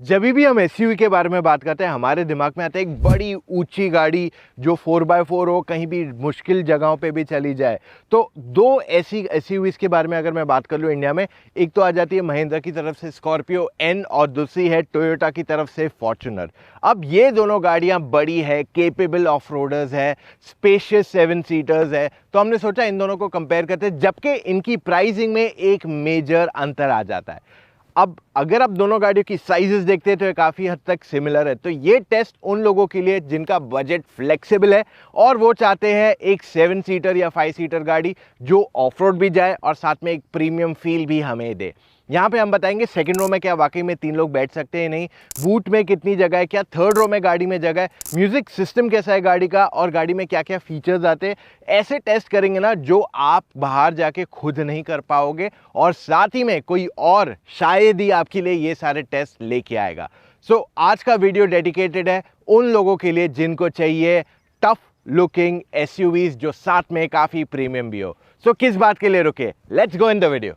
जब भी हम एसयूवी के बारे में बात करते हैं हमारे दिमाग में आता है एक बड़ी ऊंची गाड़ी जो 4x4 हो, कहीं भी मुश्किल जगहों पे भी चली जाए। तो दो ऐसी एसयूवीज के बारे में अगर मैं बात कर लूँ इंडिया में, एक तो आ जाती है महिंद्रा की तरफ से स्कॉर्पियो एन और दूसरी है टोयोटा की तरफ से फॉर्च्यूनर। अब ये दोनों गाड़ियाँ बड़ी है, केपेबल ऑफ रोडर्स है, स्पेशियस 7 सीटर्स है, तो हमने सोचा इन दोनों को कंपेयर करते हैं, जबकि इनकी प्राइसिंग में एक मेजर अंतर आ जाता है। अब अगर आप दोनों गाड़ियों की साइजेस देखते हैं तो ये काफ़ी हद तक सिमिलर है। तो ये टेस्ट उन लोगों के लिए जिनका बजट फ्लेक्सिबल है और वो चाहते हैं एक 7 सीटर या 5 सीटर गाड़ी जो ऑफ रोड भी जाए और साथ में एक प्रीमियम फील भी हमें दे। यहाँ पे हम बताएंगे सेकंड रो में क्या वाकई में 3 लोग बैठ सकते हैं नहीं, बूट में कितनी जगह है, क्या थर्ड रो में गाड़ी में जगह है, म्यूजिक सिस्टम कैसा है गाड़ी का और गाड़ी में क्या क्या फीचर्स आते हैं। ऐसे टेस्ट करेंगे ना जो आप बाहर जाके खुद नहीं कर पाओगे और साथ ही में कोई और शायद ही आपके लिए ये सारे टेस्ट लेके आएगा। सो आज का वीडियो डेडिकेटेड है उन लोगों के लिए जिनको चाहिए टफ लुकिंग एसयूवीज जो साथ में काफी प्रीमियम भी हो। सो किस बात के लिए रुके, let's go in the video.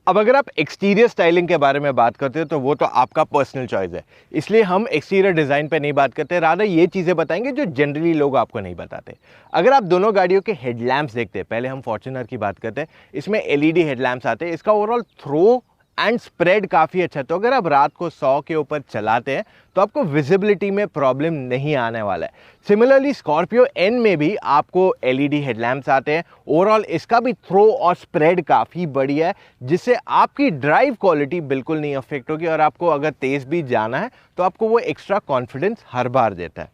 अब अगर आप एक्सटीरियर स्टाइलिंग के बारे में बात करते हो तो वो तो आपका पर्सनल चॉइस है, इसलिए हम एक्सटीरियर डिज़ाइन पे नहीं बात करते, रादर ये चीज़ें बताएंगे जो जनरली लोग आपको नहीं बताते। अगर आप दोनों गाड़ियों के हेडलैम्प्स देखते हैं, पहले हम फॉर्च्यूनर की बात करते हैं, इसमें एलईडी हेडलैम्प्स आते हैं, इसका ओवरऑल थ्रो एंड स्प्रेड काफ़ी अच्छा है। तो अगर आप रात को 100 के ऊपर चलाते हैं तो आपको विजिबिलिटी में प्रॉब्लम नहीं आने वाला है। सिमिलरली स्कॉर्पियो एन में भी आपको एलईडी हेडलैम्प्स आते हैं, ओवरऑल इसका भी थ्रो और स्प्रेड काफ़ी बढ़िया है जिससे आपकी ड्राइव क्वालिटी बिल्कुल नहीं अफेक्ट होगी और आपको अगर तेज़ भी जाना है तो आपको वो एक्स्ट्रा कॉन्फिडेंस हर बार देता है।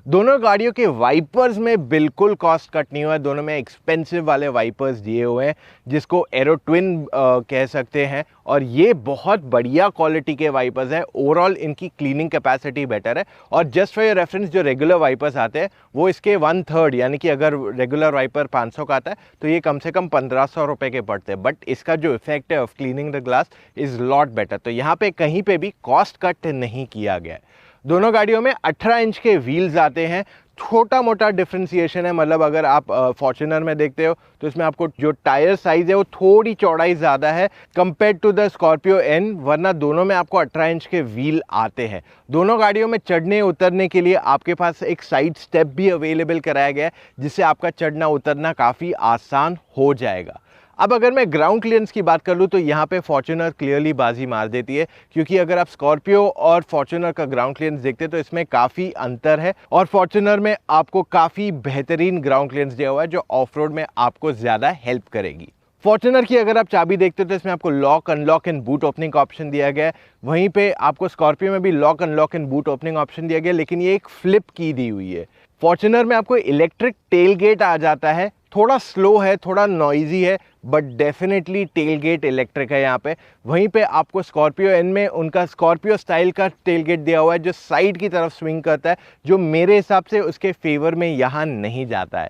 दोनों गाड़ियों के वाइपर्स में बिल्कुल कॉस्ट कट नहीं हुआ है, दोनों में एक्सपेंसिव वाले वाइपर्स दिए हुए हैं जिसको एरो ट्विन कह सकते हैं और ये बहुत बढ़िया क्वालिटी के वाइपर्स हैं। ओवरऑल इनकी क्लीनिंग कैपेसिटी बेटर है और जस्ट फॉर योर रेफरेंस जो रेगुलर वाइपर्स आते हैं वो इसके 1/3 यानी कि अगर रेगुलर वाइपर 500 का आता है तो ये कम से कम 1500 रुपये के पड़ते हैं, बट इसका जो इफेक्ट है of cleaning the glass is lot better. तो यहाँ पे कहीं पे भी कॉस्ट कट नहीं किया गया है। दोनों गाड़ियों में 18 इंच के व्हील्स आते हैं, छोटा मोटा डिफ्रेंसिएशन है, मतलब अगर आप फॉर्च्यूनर में देखते हो तो इसमें आपको जो टायर साइज है वो थोड़ी चौड़ाई ज़्यादा है compare to the Scorpio N, वरना दोनों में आपको 18 इंच के व्हील आते हैं। दोनों गाड़ियों में चढ़ने उतरने के लिए आपके पास एक साइड स्टेप भी अवेलेबल कराया गया है जिससे आपका चढ़ना उतरना काफ़ी आसान हो जाएगा। अब अगर मैं ग्राउंड क्लियरेंस की बात कर लूँ तो यहाँ पे फॉर्च्यूनर क्लियरली बाजी मार देती है, क्योंकि अगर आप स्कॉर्पियो और फॉर्च्यूनर का ग्राउंड क्लियरेंस देखते हैं तो इसमें काफ़ी अंतर है और फॉर्च्यूनर में आपको काफ़ी बेहतरीन ग्राउंड क्लियरेंस दिया हुआ है जो ऑफ रोड में आपको ज़्यादा हेल्प करेगी। फॉर्च्यूनर की अगर आप चाबी देखते हो तो इसमें आपको lock unlock and boot opening का ऑप्शन दिया गया है, वहीं पे आपको स्कॉर्पियो में भी lock unlock and boot opening option दिया गया है, लेकिन ये एक फ्लिप की दी हुई है। फॉर्च्यूनर में आपको इलेक्ट्रिक टेल गेट आ जाता है, थोड़ा स्लो है, थोड़ा नॉइजी है, but definitely tailgate electric है यहाँ पे। वहीं पे आपको स्कॉर्पियो एन में उनका स्कॉर्पियो स्टाइल का टेल गेट दिया हुआ है जो साइड की तरफ स्विंग करता है, जो मेरे हिसाब से उसके फेवर में यहाँ नहीं जाता है।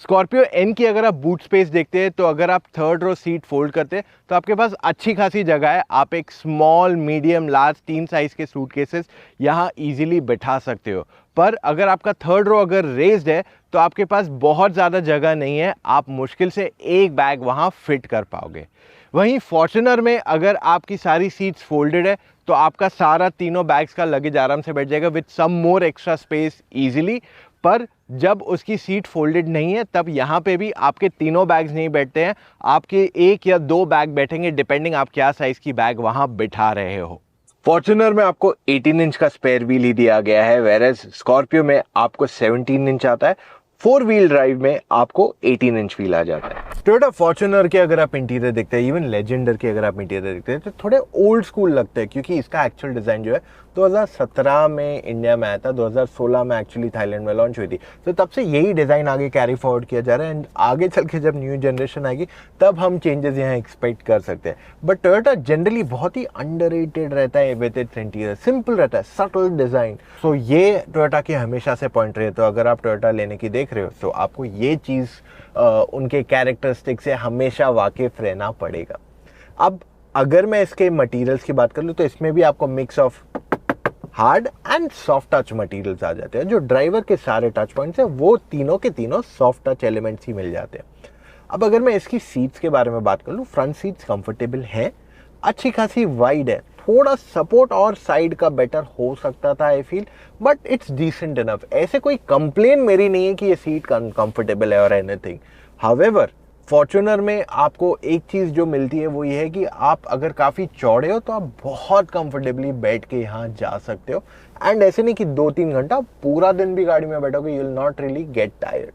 स्कॉर्पियो एन की अगर आप बूट स्पेस देखते हैं तो अगर आप थर्ड रो सीट फोल्ड करते हैं तो आपके पास अच्छी खासी जगह है, आप एक स्मॉल मीडियम लार्ज 3 साइज के सूटकेसेस यहाँ इजीली बिठा सकते हो। पर अगर आपका थर्ड रो अगर रेज्ड है तो आपके पास बहुत ज़्यादा जगह नहीं है, आप मुश्किल से एक बैग वहाँ फिट कर पाओगे। वहीं फॉर्च्यूनर में अगर आपकी सारी सीट्स फोल्डेड है तो आपका सारा तीनों बैग्स का लगेज आराम से बैठ जाएगा with some more extra space easily, पर जब उसकी सीट फोल्डेड नहीं है तब यहाँ पे भी आपके तीनों बैग्स नहीं बैठते हैं, आपके 1 या 2 बैग बैठेंगे डिपेंडिंग आप क्या साइज़ की बैग वहाँ बिठा रहे हो। फॉर्च्यूनर में आपको 18 इंच का स्पेयर व्हील ही दिया गया है, वेरएज स्कॉर्पियो में आपको 17 इंच आता है। 4 व्हील ड्राइव में आपको 18 इंच व्हील आ जाता है। टोयोटा फॉर्च्यूनर के अगर आप इंटीरियर देखते हैं, इवन लेजेंडर के अगर आप इंटीरियर देखते हैं तो थोड़े ओल्ड स्कूल लगते हैं, क्योंकि इसका एक्चुअल डिज़ाइन जो है 2017 में इंडिया में आया था, 2016 में एक्चुअली थाईलैंड में लॉन्च हुई थी। तो तब से यही डिज़ाइन आगे कैरी फॉरवर्ड किया जा रहा है एंड आगे चल के जब न्यू जनरेशन आएगी तब हम चेंजेस यहाँ एक्सपेक्ट कर सकते हैं। बट टोयोटा जनरली बहुत ही अंडररेटेड रहता है विद इट्स इंटीरियर, सिंपल रहता है, सटल डिज़ाइन। सो ये टोयोटा की हमेशा से पॉइंट रही है। तो अगर आप टोयोटा लेने की देख रहे हो तो आपको ये चीज़ उनके कैरेक्टरिस्टिक से हमेशा वाकिफ रहना पड़ेगा। अब अगर मैं इसके मटेरियल्स की बात कर लूँ तो इसमें भी आपको mix of hard and soft touch materials आ जाते हैं। जो ड्राइवर के सारे टच पॉइंट्स हैं वो तीनों के तीनों सॉफ्ट टच एलिमेंट्स ही मिल जाते हैं। अब अगर मैं इसकी सीट्स के बारे में बात कर लूँ, फ्रंट सीट्स कंफर्टेबल हैं, अच्छी खासी वाइड है, थोड़ा सपोर्ट और साइड का बेटर हो सकता था I feel, but it's decent enough. ऐसे कोई कंप्लेन मेरी नहीं है कि ये सीट कंफर्टेबल है और एनीथिंग। हाउएवर फॉर्च्यूनर में आपको एक चीज़ जो मिलती है वो ये है कि आप अगर काफ़ी चौड़े हो तो आप बहुत कंफर्टेबली बैठ के यहाँ जा सकते हो। एंड ऐसे नहीं कि 2-3 घंटा, पूरा दिन भी गाड़ी में बैठोगे, you will not really get tired.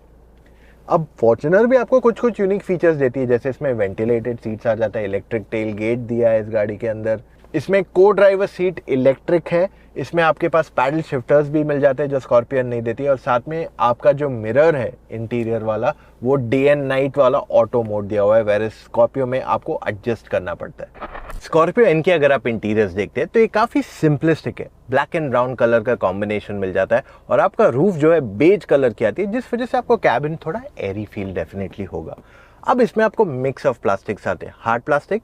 अब फॉर्च्यूनर भी आपको कुछ कुछ यूनिक फीचर्स देती है, जैसे इसमें वेंटिलेटेड सीट्स आ जाता है, इलेक्ट्रिक टेल गेट दिया है इस गाड़ी के अंदर, इसमें को ड्राइवर सीट इलेक्ट्रिक है, इसमें आपके पास पैडल शिफ्टर्स भी मिल जाते हैं जो स्कॉर्पियन नहीं देती है, और साथ में आपका जो मिरर है इंटीरियर वाला वो डे एंड नाइट वाला ऑटो मोड दिया हुआ है, वेयर स्कॉर्पियो में आपको एडजस्ट करना पड़ता है। स्कॉर्पियो इनके अगर आप इंटीरियर्स देखते हैं तो ये काफ़ी सिंपलिस्टिक है, ब्लैक एंड ब्राउन कलर का कॉम्बिनेशन मिल जाता है और आपका रूफ जो है बेज कलर की आती है, जिस वजह से आपको कैबिन थोड़ा एरी फील डेफिनेटली होगा। अब इसमें आपको मिक्स ऑफ प्लास्टिक्स आते हैं, हार्ड प्लास्टिक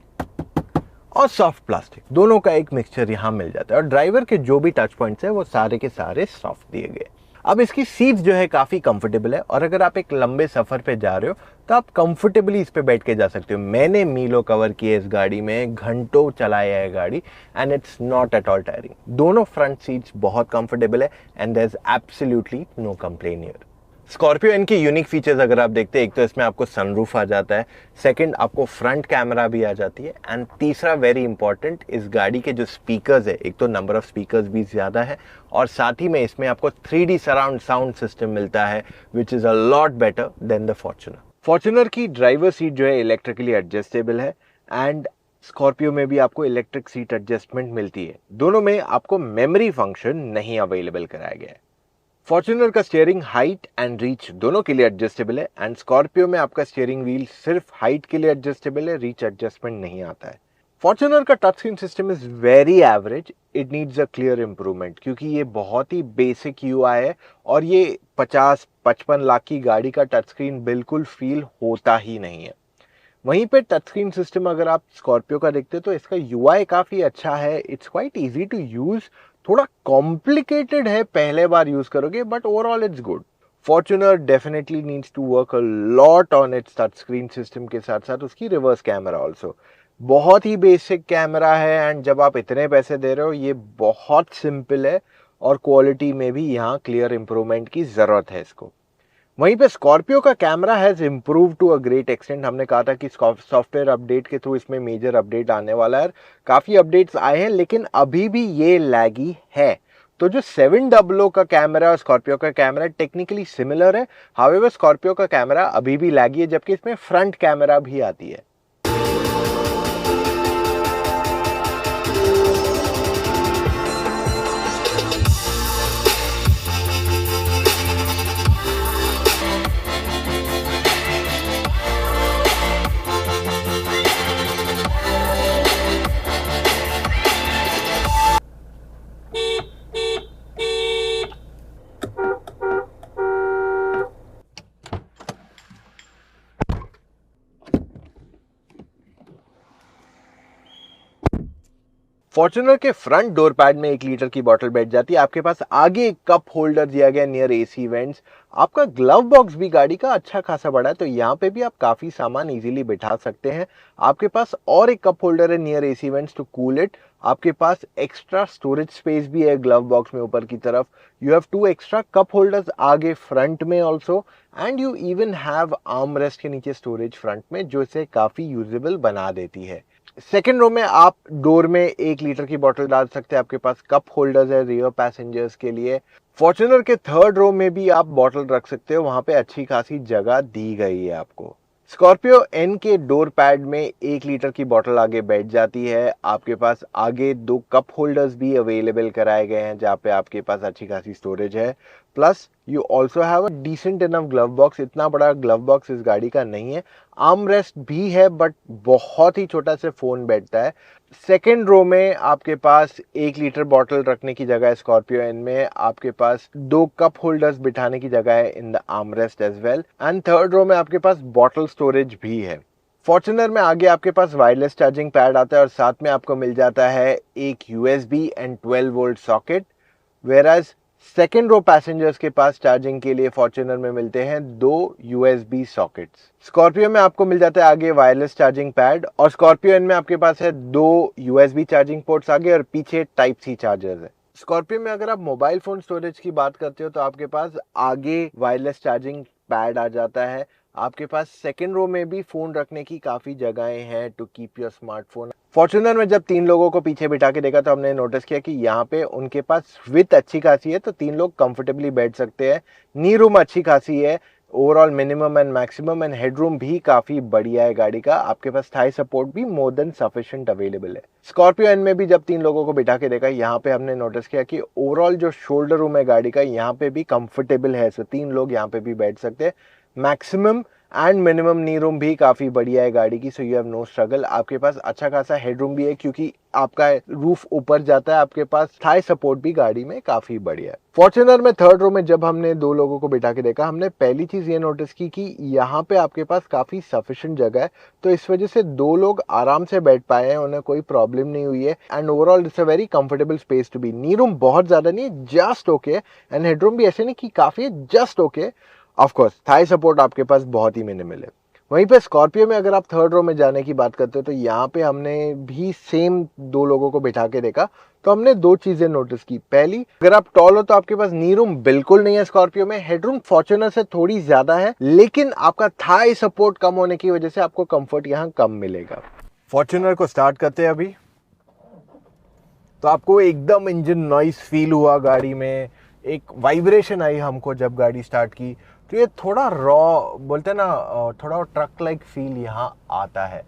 और सॉफ्ट प्लास्टिक, दोनों का एक मिक्सचर यहाँ मिल जाता है, और ड्राइवर के जो भी टच पॉइंट्स हैं वो सारे के सारे सॉफ्ट दिए गए। अब इसकी सीट्स जो है काफ़ी कंफर्टेबल है, और अगर आप एक लंबे सफ़र पे जा रहे हो तो आप कंफर्टेबली इस पे बैठ के जा सकते हो। मैंने मीलों कवर किए इस गाड़ी में, घंटों चलाया है गाड़ी, and it's not at all tiring. दोनों फ्रंट सीट्स बहुत कंफर्टेबल है and there is absolutely no complain here. Scorpio इनके यूनिक फीचर्स अगर आप देखते हैं, एक तो इसमें आपको सनरूफ आ जाता है, सेकंड आपको फ्रंट कैमरा भी आ जाती है, एंड तीसरा वेरी इंपॉर्टेंट, इस गाड़ी के जो स्पीकर्स है, एक तो नंबर ऑफ स्पीकर्स भी ज़्यादा है और साथ ही में इसमें आपको 3D सराउंड साउंड सिस्टम मिलता है which is a lot better than the Fortuner. Fortuner की ड्राइवर सीट जो है इलेक्ट्रिकली एडजस्टेबल है, एंड स्कॉर्पियो में भी आपको इलेक्ट्रिक सीट एडजस्टमेंट मिलती है। दोनों में आपको मेमोरी फंक्शन नहीं अवेलेबल कराया गया है। फॉर्च्यूनर का स्टीयरिंग हाइट एंड रीच दोनों के लिए एडजस्टेबल है, एंड स्कॉर्पियो में आपका स्टीयरिंग व्हील सिर्फ हाइट के लिए एडजस्टेबल है, रीच एडजस्टमेंट नहीं आता है। फॉर्च्यूनर का touch screen system is very average, it needs a clear improvement, क्योंकि ये बहुत ही बेसिक यूआई है और ये 50-55 लाख की गाड़ी का टच स्क्रीन बिल्कुल फील होता ही नहीं है। वहीं पे टच स्क्रीन सिस्टम अगर आप स्कॉर्पियो का देखते हो तो इसका यूआई काफ़ी अच्छा है, it's quite easy to use, थोड़ा कॉम्प्लिकेटेड है पहले बार यूज़ करोगे, बट overall it's good. Fortuner definitely needs to work a lot on its touch screen system के साथ साथ उसकी रिवर्स कैमरा ऑल्सो। बहुत ही बेसिक कैमरा है, एंड जब आप इतने पैसे दे रहे हो ये बहुत सिंपल है, और क्वालिटी में भी यहाँ क्लियर इंप्रूवमेंट की ज़रूरत है इसको। वहीं पे स्कॉर्पियो का camera has improve to a great extent. हमने कहा था कि सॉफ्टवेयर अपडेट के थ्रू इसमें मेजर अपडेट आने वाला है, काफ़ी अपडेट्स आए हैं, लेकिन अभी भी ये लैगी है। तो जो 700 का कैमरा और स्कॉर्पियो का कैमरा टेक्निकली सिमिलर है, हाउएवर स्कॉर्पियो का कैमरा अभी भी लैगी है, जबकि इसमें फ्रंट कैमरा भी आती है। फॉर्च्यूनर के फ्रंट डोर पैड में 1 लीटर की बोतल बैठ जाती है। आपके पास आगे एक कप होल्डर दिया गया नियर एसी वेंट्स। आपका ग्लव बॉक्स भी गाड़ी का अच्छा खासा बड़ा है, तो यहाँ पे भी आप काफ़ी सामान इजीली बिठा सकते हैं। आपके पास और एक कप होल्डर है near AC vents to cool it. आपके पास एक्स्ट्रा स्टोरेज स्पेस भी है ग्लव बॉक्स में ऊपर की तरफ। You have 2 extra cup holders आगे फ्रंट में also, and you even have arm rest के नीचे स्टोरेज फ्रंट में, जो इसे काफ़ी यूजेबल बना देती है। सेकेंड रो में आप डोर में 1 लीटर की बोतल डाल सकते हैं। आपके पास कप होल्डर्स है रियर पैसेंजर्स के लिए। फॉर्च्यूनर के थर्ड रो में भी आप बोतल रख सकते हो, वहां पे अच्छी खासी जगह दी गई है आपको। स्कॉर्पियो एन के डोर पैड में 1 लीटर की बोतल आगे बैठ जाती है। आपके पास आगे 2 कप होल्डर्स भी अवेलेबल कराए गए हैं जहाँ पे आपके पास अच्छी खासी स्टोरेज है। Plus you also have a decent enough glove box. इतना बड़ा ग्लव बॉक्स इस गाड़ी का नहीं है। आर्म रेस्ट भी है बट बहुत ही छोटा से फोन बैठता है। सेकेंड रो में आपके पास 1 लीटर बॉटल रखने की जगह है। स्कॉर्पियो एन में आपके पास 2 कप होल्डर्स बिठाने की जगह है in the armrest as well. And third row में आपके पास बॉटल स्टोरेज भी है। फॉर्च्यूनर में आगे आपके पास वायरलेस चार्जिंग पैड आता है और साथ में आपको मिल जाता है एक USB and 12 volt socket. Whereas second row passengers के पास चार्जिंग के लिए फॉर्च्यूनर में मिलते हैं 2 यूएसबी सॉकेट्स। स्कॉर्पियो में आपको मिल जाता है आगे वायरलेस चार्जिंग पैड और स्कॉर्पियो एन में आपके पास है 2 यूएसबी चार्जिंग पोर्ट्स आगे और पीछे टाइप सी चार्जर्स है। स्कॉर्पियो में अगर आप मोबाइल फोन स्टोरेज की बात करते हो तो आपके पास आगे वायरलेस चार्जिंग पैड आ जाता है। आपके पास सेकेंड रो में भी फोन रखने की काफी जगहें हैं to keep your smartphone. Fortuner में जब 3 लोगों को पीछे बिठा के देखा तो हमने नोटिस किया कि यहाँ पे उनके पास विड्थ अच्छी खासी है तो 3 लोग कंफर्टेबली बैठ सकते हैं। नी रूम अच्छी खासी है। Overall minimum and maximum and headroom भी काफी बढ़िया है गाड़ी का। आपके पास थाई सपोर्ट भी मोर देन सफिशिएंट अवेलेबल है। स्कॉर्पियो एन में भी जब 3 लोगों को बिठा के देखा यहाँ पे हमने नोटिस किया कि ओवरऑल जो शोल्डर रूम है गाड़ी का यहाँ पे भी कंफर्टेबल है। सो 3 लोग यहाँ पे भी बैठ सकते हैं। Maximum and minimum knee room भी काफी बढ़िया है गाड़ी की। So you have no struggle. आपके पास अच्छा खासा हेडरूम भी है क्योंकि आपका रूफ ऊपर जाता है। आपके पास थाई सपोर्ट भी गाड़ी में काफी बढ़िया है। फॉर्च्यूनर में थर्ड रो में जब हमने 2 लोगों को बिठा के देखा हमने पहली चीज ये नोटिस की कि यहाँ पे आपके पास काफी सफिशिएंट जगह है तो इस वजह से 2 लोग आराम से बैठ पाए हैं। उन्हें कोई प्रॉब्लम नहीं हुई है and overall it's a very comfortable space to be. Knee room बहुत ज्यादा नहीं है, जस्ट ओके। एंड हेडरूम भी ऐसे नहीं कि काफी है, just okay. Of course Thai support आपके पास बहुत ही मिनिमल है। वहीं पे स्कॉर्पियो में अगर आप थर्ड रो में जाने की बात करते हो तो यहाँ पे हमने भी सेम 2 लोगों को बिठा के देखा तो हमने 2 चीजें नोटिस की। पहली, अगर आप टॉल हो तो आपके पास नी रूम बिल्कुल नहीं है स्कॉर्पियो में। हेडरूम फॉर्च्यूनर से थोड़ी ज्यादा है लेकिन आपका थाई सपोर्ट कम होने की वजह से आपको कंफर्ट यहाँ कम मिलेगा। फॉर्च्यूनर को स्टार्ट करते हैं अभी तो आपको एकदम इंजन नॉइस फील हुआ गाड़ी में। एक वाइब्रेशन आई हमको जब गाड़ी स्टार्ट की तो ये थोड़ा रॉ बोलते हैं ना, थोड़ा ट्रक लाइक फील यहाँ आता है।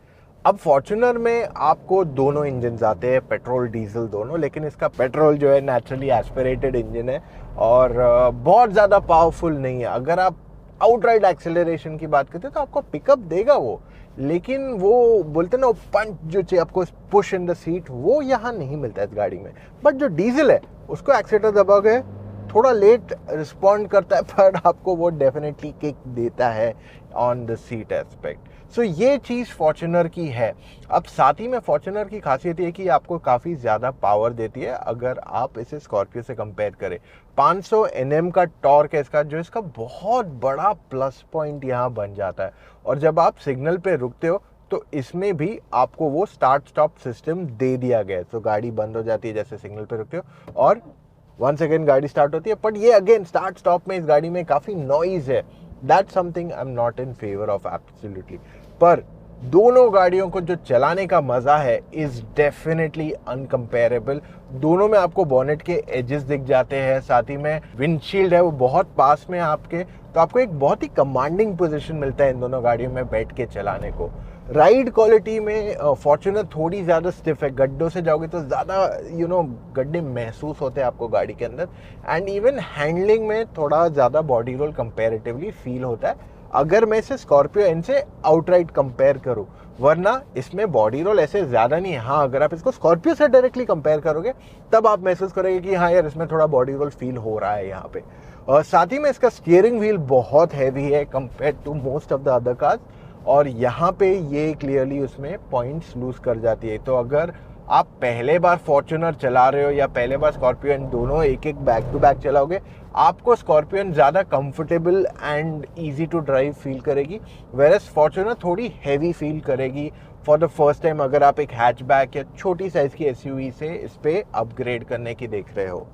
अब फॉर्च्यूनर में आपको दोनों इंजन आते हैं, पेट्रोल डीजल दोनों, लेकिन इसका पेट्रोल जो है नेचुरली एस्पिरेटेड इंजन है और बहुत ज़्यादा पावरफुल नहीं है। अगर आप आउटराइड एक्सेलरेशन की बात करते हैं तो आपको पिकअप देगा वो, लेकिन वो बोलते हैं ना वो पंच जो चाहिए आपको, पुश इन द सीट, वो यहाँ नहीं मिलता है इस गाड़ी में। बट जो डीजल है उसको एक्सीलेटर दबाओगे थोड़ा लेट रिस्पॉन्ड करता है पर आपको वो डेफिनेटली किक देता है ऑन द सीट एस्पेक्ट। सो ये चीज़ फॉर्च्यूनर की है। अब साथ ही में फॉर्च्यूनर की खासियत ये कि आपको काफ़ी ज़्यादा पावर देती है अगर आप इसे स्कॉर्पियो से कंपेयर करें। 500 Nm का टॉर्क है इसका, जो इसका बहुत बड़ा प्लस पॉइंट यहाँ बन जाता है। और जब आप सिग्नल पे रुकते हो तो इसमें भी आपको वो स्टार्ट स्टॉप सिस्टम दे दिया गया है। तो गाड़ी बंद हो जाती है जैसे सिग्नल पे रुकते हो और 1 सेकेंड गाड़ी स्टार्ट होती है। बट ये अगेन स्टार्ट स्टॉप में इस गाड़ी में काफ़ी नॉइज है। That's something I am not in favour of absolutely. पर दोनों गाड़ियों को जो चलाने का मजा है इज डेफिनेटली अनकंपेरेबल। दोनों में आपको बॉनेट के एजेस दिख जाते हैं, साथ ही में विंडशील्ड है वो बहुत पास में आपके, तो आपको एक बहुत ही कमांडिंग पोजीशन मिलता है इन दोनों गाड़ियों में बैठ के चलाने को। राइड क्वालिटी में फॉर्च्यूनर थोड़ी ज़्यादा स्टिफ है। गड्ढों से जाओगे तो ज़्यादा गड्ढे महसूस होते हैं आपको गाड़ी के अंदर। एंड इवन हैंडलिंग में थोड़ा ज़्यादा बॉडी रोल कंपैरेटिवली फील होता है अगर मैं इसे स्कॉर्पियो एन से आउटराइट कंपेयर करूं, वरना इसमें बॉडी रोल ऐसे ज़्यादा नहीं है। हाँ, अगर आप इसको स्कॉर्पियो से डायरेक्टली कंपेयर करोगे तब आप महसूस करोगे कि हाँ यार इसमें थोड़ा बॉडी रोल फील हो रहा है यहाँ पे। और साथ ही में इसका स्टीयरिंग व्हील बहुत हैवी है compare to most of the other cars और यहाँ पे ये क्लियरली उसमें पॉइंट्स लूज कर जाती है। तो अगर आप पहले बार फॉर्च्यूनर चला रहे हो या पहले बार स्कॉर्पियो एन, दोनों एक एक बैक टू बैक चलाओगे, आपको स्कॉर्पियो एन ज़्यादा comfortable and easy to drive feel करेगी, वेरस फॉर्च्यूनर थोड़ी हैवी फील करेगी फॉर द फर्स्ट टाइम अगर आप एक हैचबैक या छोटी साइज़ की एसयूवी से इस पर अपग्रेड करने की देख रहे हो।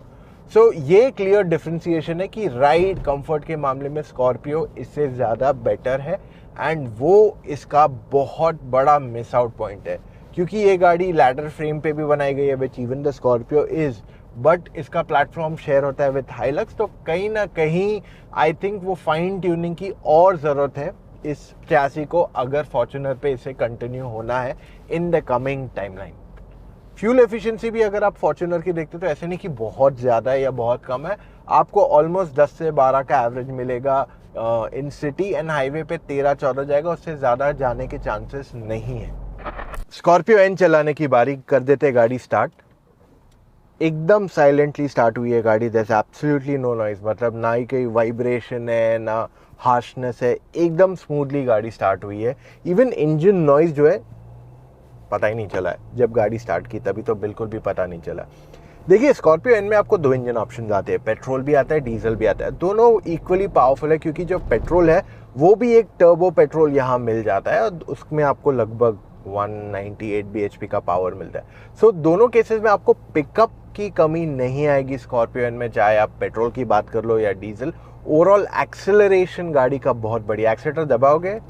सो ये क्लियर डिफ्रेंसिएशन है कि राइड कंफर्ट के मामले में स्कॉर्पियो इससे ज़्यादा बेटर है एंड वो इसका बहुत बड़ा मिस आउट पॉइंट है क्योंकि ये गाड़ी लैडर फ्रेम पे भी बनाई गई है which even the Scorpio is, but इसका प्लेटफॉर्म शेयर होता है विथ हाइलक्स। तो कहीं ना कहीं आई थिंक वो फाइन ट्यूनिंग की और ज़रूरत है इस चैसी को अगर फॉर्च्यूनर पे इसे कंटिन्यू होना है in the coming timeline. Fuel efficiency भी अगर आप फॉर्च्यूनर की देखते तो ऐसे नहीं कि बहुत ज़्यादा है या बहुत कम है, आपको ऑलमोस्ट 10 से 12 का एवरेज मिलेगा। इन सिटी एंड हाईवे पे 13-14 जाएगा, उससे ज़्यादा जाने के चांसेस नहीं है। स्कॉर्पियो एन चलाने की बारी, कर देते गाड़ी स्टार्ट। एकदम साइलेंटली स्टार्ट हुई है गाड़ी, जैसे एब्सोल्युटली नो नॉइज, मतलब ना ही कोई वाइब्रेशन है ना हार्शनेस है, एकदम स्मूथली गाड़ी स्टार्ट हुई है। इवन इंजन नॉइज जो है पता ही नहीं चला है, जब गाड़ी स्टार्ट की तभी तो बिल्कुल भी पता नहीं चला। देखिए स्कॉर्पियो एन में आपको 2 इंजन ऑप्शन आते हैं, पेट्रोल भी आता है डीजल भी आता है, दोनों इक्वली पावरफुल है, क्योंकि जो पेट्रोल है वो भी एक टर्बो पेट्रोल यहाँ मिल जाता है और उसमें आपको लगभग 198 bhp का पावर मिलता है। सो दोनों केसेस में आपको पिकअप की कमी नहीं आएगी स्कॉर्पियो एन में, चाहे आप पेट्रोल की बात कर लो या डीजल। ओवरऑल एक्सेलरेशन गाड़ी का बहुत बढ़िया, एक्सीलेटर दबाओगे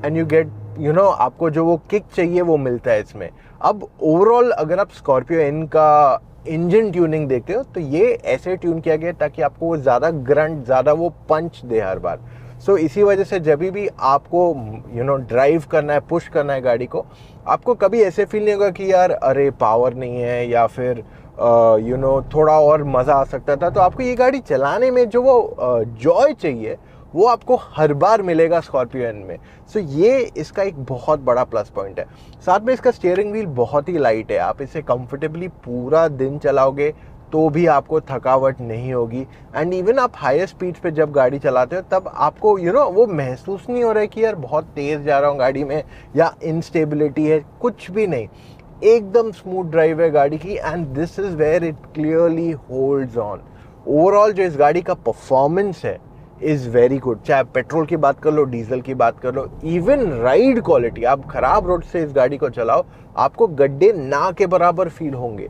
एंड यू गेट आपको जो वो किक चाहिए वो मिलता है इसमें। अब ओवरऑल अगर आप स्कॉर्पियो एन का इंजन ट्यूनिंग देखते हो तो ये ऐसे ट्यून किया गया ताकि आपको वो ज़्यादा ग्रंट, ज़्यादा वो पंच दे हर बार। सो इसी वजह से जब भी आपको ड्राइव करना है, पुश करना है गाड़ी को, आपको कभी ऐसे फील नहीं होगा कि यार अरे पावर नहीं है या फिर थोड़ा और मज़ा आ सकता था। तो आपको ये गाड़ी चलाने में जो वो जॉय चाहिए वो आपको हर बार मिलेगा स्कॉर्पियो एन में। सो ये इसका एक बहुत बड़ा प्लस पॉइंट है। साथ में इसका स्टीयरिंग व्हील बहुत ही लाइट है, आप इसे कंफर्टेबली पूरा दिन चलाओगे तो भी आपको थकावट नहीं होगी। एंड इवन आप हायर स्पीड पे जब गाड़ी चलाते हो तब आपको वो महसूस नहीं हो रहा है कि यार बहुत तेज़ जा रहा हूँ गाड़ी में या इनस्टेबिलिटी है, कुछ भी नहीं, एकदम स्मूथ ड्राइव है गाड़ी की। And this is where it clearly holds on. Overall जो इस गाड़ी का परफॉर्मेंस है इज़ वेरी गुड, चाहे पेट्रोल की बात कर लो, डीजल की बात कर लो, इवन राइड क्वालिटी, आप खराब रोड से इस गाड़ी को चलाओ आपको गड्ढे ना के बराबर फील होंगे।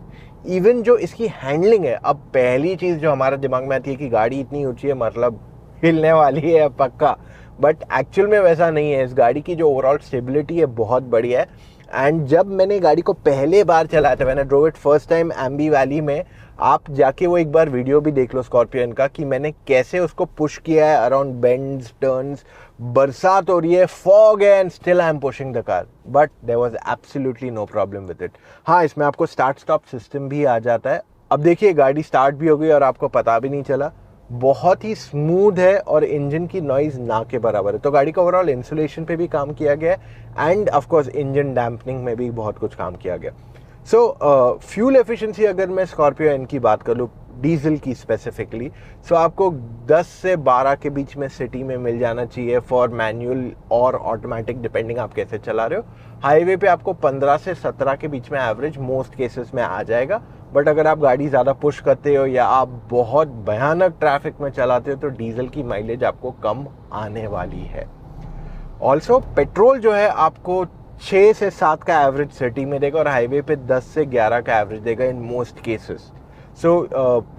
इवन जो इसकी हैंडलिंग है, अब पहली चीज़ जो हमारे दिमाग में आती है कि गाड़ी इतनी ऊंची है मतलब हिलने वाली है पक्का, बट एक्चुअल में वैसा नहीं है। इस गाड़ी की जो ओवरऑल स्टेबिलिटी है बहुत बढ़िया है। एंड जब मैंने गाड़ी को पहले बार चलाया था, मैंने drove it first time Aamby valley में, आप जाके वो एक बार वीडियो भी देख लो स्कॉर्पियो एन का कि मैंने कैसे उसको पुश किया है अराउंड बेंड्स, टर्न्स, बरसात हो रही है, फॉग है and still I am pushing the car, but there was absolutely no problem with it. हाँ, इसमें आपको स्टार्ट स्टॉप सिस्टम भी आ जाता है। अब देखिए गाड़ी स्टार्ट भी हो गई और आपको पता भी नहीं चला, बहुत ही स्मूथ है और इंजन की नॉइज ना के बराबर है। तो गाड़ी का ओवरऑल इंसुलेशन पे भी काम किया गया है end of course engine dampening में भी बहुत कुछ काम किया गया। सो फ्यूल एफिशिएंसी अगर मैं स्कॉर्पियो एन की बात कर लूँ, डीजल की स्पेसिफिकली, सो आपको 10 से 12 के बीच में सिटी में मिल जाना चाहिए फॉर मैनुअल और ऑटोमेटिक, डिपेंडिंग आप कैसे चला रहे हो। हाईवे पे आपको 15 से 17 के बीच में एवरेज मोस्ट केसेस में आ जाएगा, बट अगर आप गाड़ी ज़्यादा पुश करते हो या आप बहुत भयानक ट्रैफिक में चलाते हो तो डीजल की माइलेज आपको कम आने वाली है। ऑल्सो पेट्रोल जो है आपको 6 से 7 का एवरेज सिटी में देगा और हाईवे पे 10 से 11 का एवरेज देगा in most cases. So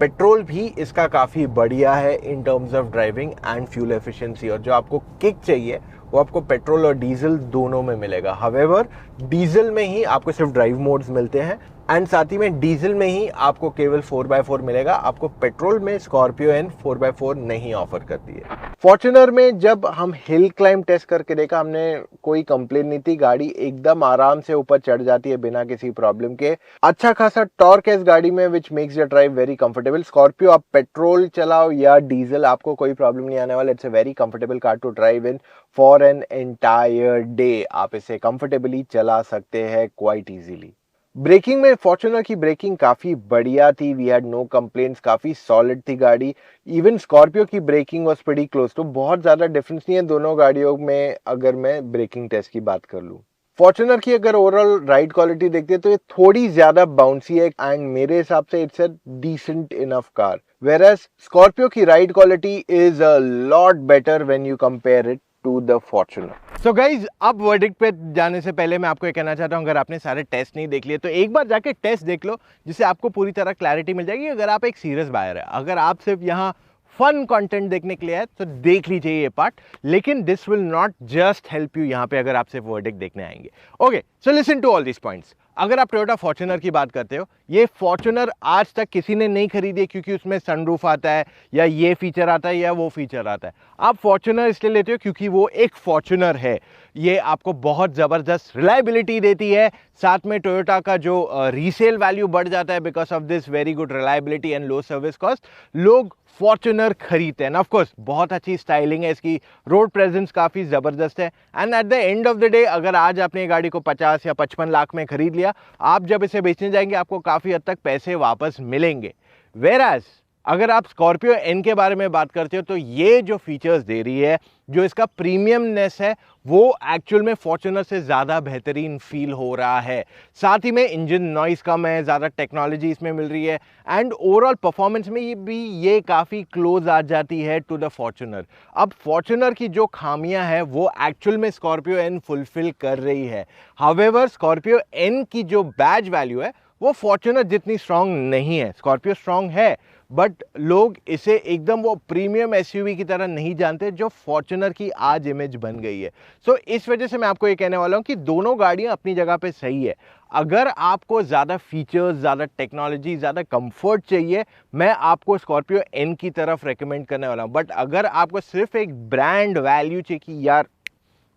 petrol भी इसका काफ़ी बढ़िया है in terms of driving and fuel efficiency, और जो आपको किक चाहिए वो आपको पेट्रोल और डीजल दोनों में मिलेगा। हावेवर डीजल में ही आपको सिर्फ ड्राइव मोड्स मिलते हैं एंड साथ ही में डीजल में ही आपको केवल 4x4 मिलेगा, आपको पेट्रोल में स्कॉर्पियो एन 4x4 नहीं ऑफर करती है। फॉर्च्यूनर में जब हम हिल क्लाइंब टेस्ट करके देखा, हमने कोई कंप्लेन नहीं थी, गाड़ी एकदम आराम से ऊपर चढ़ जाती है बिना किसी प्रॉब्लम के। अच्छा खासा टॉर्क है इस गाड़ी में which makes your drive very comfortable. Scorpio आप पेट्रोल चलाओ या डीजल, आपको कोई प्रॉब्लम नहीं आने वाला। It's a very comfortable car to drive in for an entire day, आप इसे कंफर्टेबली चला सकते हैं क्वाइट इजीली। ब्रेकिंग में फॉर्च्यूनर की ब्रेकिंग काफ़ी बढ़िया थी, वी हैड नो कंप्लेंट्स, काफ़ी सॉलिड थी गाड़ी। इवन स्कॉर्पियो की ब्रेकिंग वाज प्रीटी क्लोज, तो बहुत ज़्यादा डिफरेंस नहीं है दोनों गाड़ियों में अगर मैं ब्रेकिंग टेस्ट की बात कर लूँ। फॉर्च्यूनर की अगर ओवरऑल राइड क्वालिटी देखते हैं तो ये थोड़ी ज़्यादा बाउंसी है एंड मेरे हिसाब से it's a decent enough car, whereas Scorpio की ride quality is a lot better when you compare it to the Fortuner. So guys, अब वर्डिक्ट पे जाने से पहले मैं आपको ये कहना चाहता हूँ, अगर आपने सारे टेस्ट नहीं देख लिए तो एक बार जाके टेस्ट देख लो, जिससे आपको पूरी तरह क्लैरिटी मिल जाएगी। अगर आप एक सीरियस बायर है, अगर आप सिर्फ यहाँ फन कंटेंट देखने के लिए है तो देख लीजिए ये पार्ट, लेकिन this will not just help you यहाँ पे अगर आप सिर्फ वर्डिक्ट देखने आएंगे। Okay, so listen to all this points. अगर आप टोयोटा फॉर्च्यूनर की बात करते हो, ये फॉर्च्यूनर आज तक किसी ने नहीं खरीदी है क्योंकि उसमें सनरूफ आता है या ये फीचर आता है या वो फीचर आता है। आप फॉर्च्यूनर इसलिए लेते हो क्योंकि वो एक फॉर्च्यूनर है। ये आपको बहुत ज़बरदस्त रिलायबिलिटी देती है, साथ में टोयोटा का जो रीसेल वैल्यू बढ़ जाता है because of this very good reliability and low service cost. लोग फॉर्च्यूनर खरीदते हैं। ऑफ कोर्स बहुत अच्छी स्टाइलिंग है इसकी, रोड प्रेजेंस काफ़ी ज़बरदस्त है and at the end of the day अगर आज आपने ये गाड़ी को 50 या 55 लाख में खरीद लिया, आप जब इसे बेचने जाएंगे आपको काफ़ी हद तक पैसे वापस मिलेंगे। वेराज अगर आप स्कॉर्पियो एन के बारे में बात करते हो तो ये जो फीचर्स दे रही है, जो इसका प्रीमियमनेस है, वो एक्चुअल में फॉर्च्यूनर से ज़्यादा बेहतरीन फील हो रहा है। साथ ही में इंजन नॉइस कम है, ज़्यादा टेक्नोलॉजी इसमें मिल रही है एंड ओवरऑल परफॉर्मेंस में ये काफ़ी क्लोज आ जाती है टू द फॉर्च्यूनर। अब फॉर्च्यूनर की जो खामियां हैं वो एक्चुअल में स्कॉर्पियो एन फुलफिल कर रही है। हाउएवर स्कॉर्पियो एन की जो बैज वैल्यू है वो फॉर्च्यूनर जितनी स्ट्रांग नहीं है। स्कॉर्पियो स्ट्रांग है बट लोग इसे एकदम वो प्रीमियम एसयूवी की तरह नहीं जानते जो फॉर्च्यूनर की आज इमेज बन गई है। सो इस वजह से मैं आपको ये कहने वाला हूँ कि दोनों गाड़ियाँ अपनी जगह पे सही है। अगर आपको ज़्यादा फीचर्स, ज़्यादा टेक्नोलॉजी, ज़्यादा कंफर्ट चाहिए, मैं आपको स्कॉर्पियो एन की तरफ रेकमेंड करने वाला हूँ। बट अगर आपको सिर्फ एक ब्रांड वैल्यू चाहिए कि यार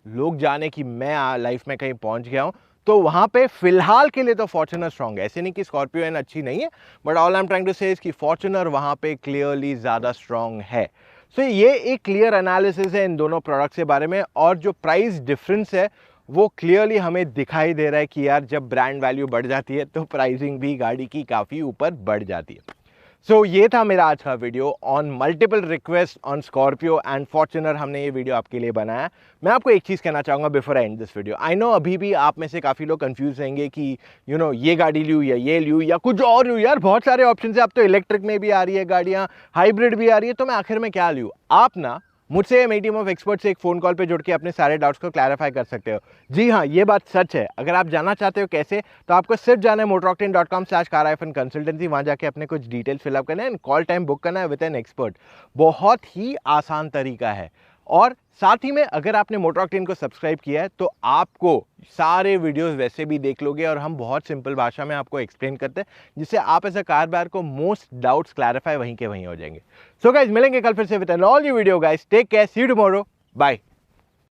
लोग जाने कि मैं लाइफ में कहीं पहुँच गया हूँ, तो वहां पे फिलहाल के लिए तो फॉर्च्यूनर स्ट्रांग है। ऐसे नहीं कि स्कॉर्पियो एन अच्छी नहीं है, but all I am trying to say कि फॉर्च्यूनर वहां पे क्लियरली ज़्यादा स्ट्रांग है। सो ये एक क्लियर एनालिसिस है इन दोनों प्रोडक्ट्स के बारे में और जो प्राइस डिफरेंस है वो क्लियरली हमें दिखाई दे रहा है कि यार जब ब्रांड वैल्यू बढ़ जाती है तो प्राइसिंग भी गाड़ी की काफ़ी ऊपर बढ़ जाती है। सो ये था मेरा आज का video on multiple request on Scorpio and Fortuner. हमने ये वीडियो आपके लिए बनाया। मैं आपको एक चीज़ कहना चाहूँगा before I and this video. I know अभी भी आप में से काफ़ी लोग कंफ्यूज रहेंगे कि ये गाड़ी लूँ या ये लूँ या कुछ और लूँ। यार बहुत सारे ऑप्शन है, अब तो इलेक्ट्रिक में भी आ रही है गाड़ियाँ, हाइब्रिड भी आ रही है, तो मैं आखिर में क्या लूँ। आप ना मुझसे मेरी टीम ऑफ एक्सपर्ट से एक फ़ोन कॉल पे जुड़ के अपने सारे डाउट्स को क्लैरिफाई कर सकते हो। जी हाँ, ये बात सच है। अगर आप जानना चाहते हो कैसे, तो आपको सिर्फ जाना है motoroctane.com/car-consultancy। वहाँ जाके अपने कुछ डिटेल्स फिलअप करना है एंड कॉल टाइम बुक करना है विद एन एक्सपर्ट। बहुत ही आसान तरीका है। और साथ ही में अगर आपने मोटर ऑक्टेन को सब्सक्राइब किया है तो आपको सारे वीडियोस वैसे भी देख लोगे और हम बहुत सिंपल भाषा में आपको एक्सप्लेन करते हैं, जिससे आप ऐसा कार बार को मोस्ट डाउट्स क्लैरिफाई वहीं के वहीं हो जाएंगे। सो गाइस, मिलेंगे कल फिर से with an all new video. Guys take care, see you tomorrow, bye.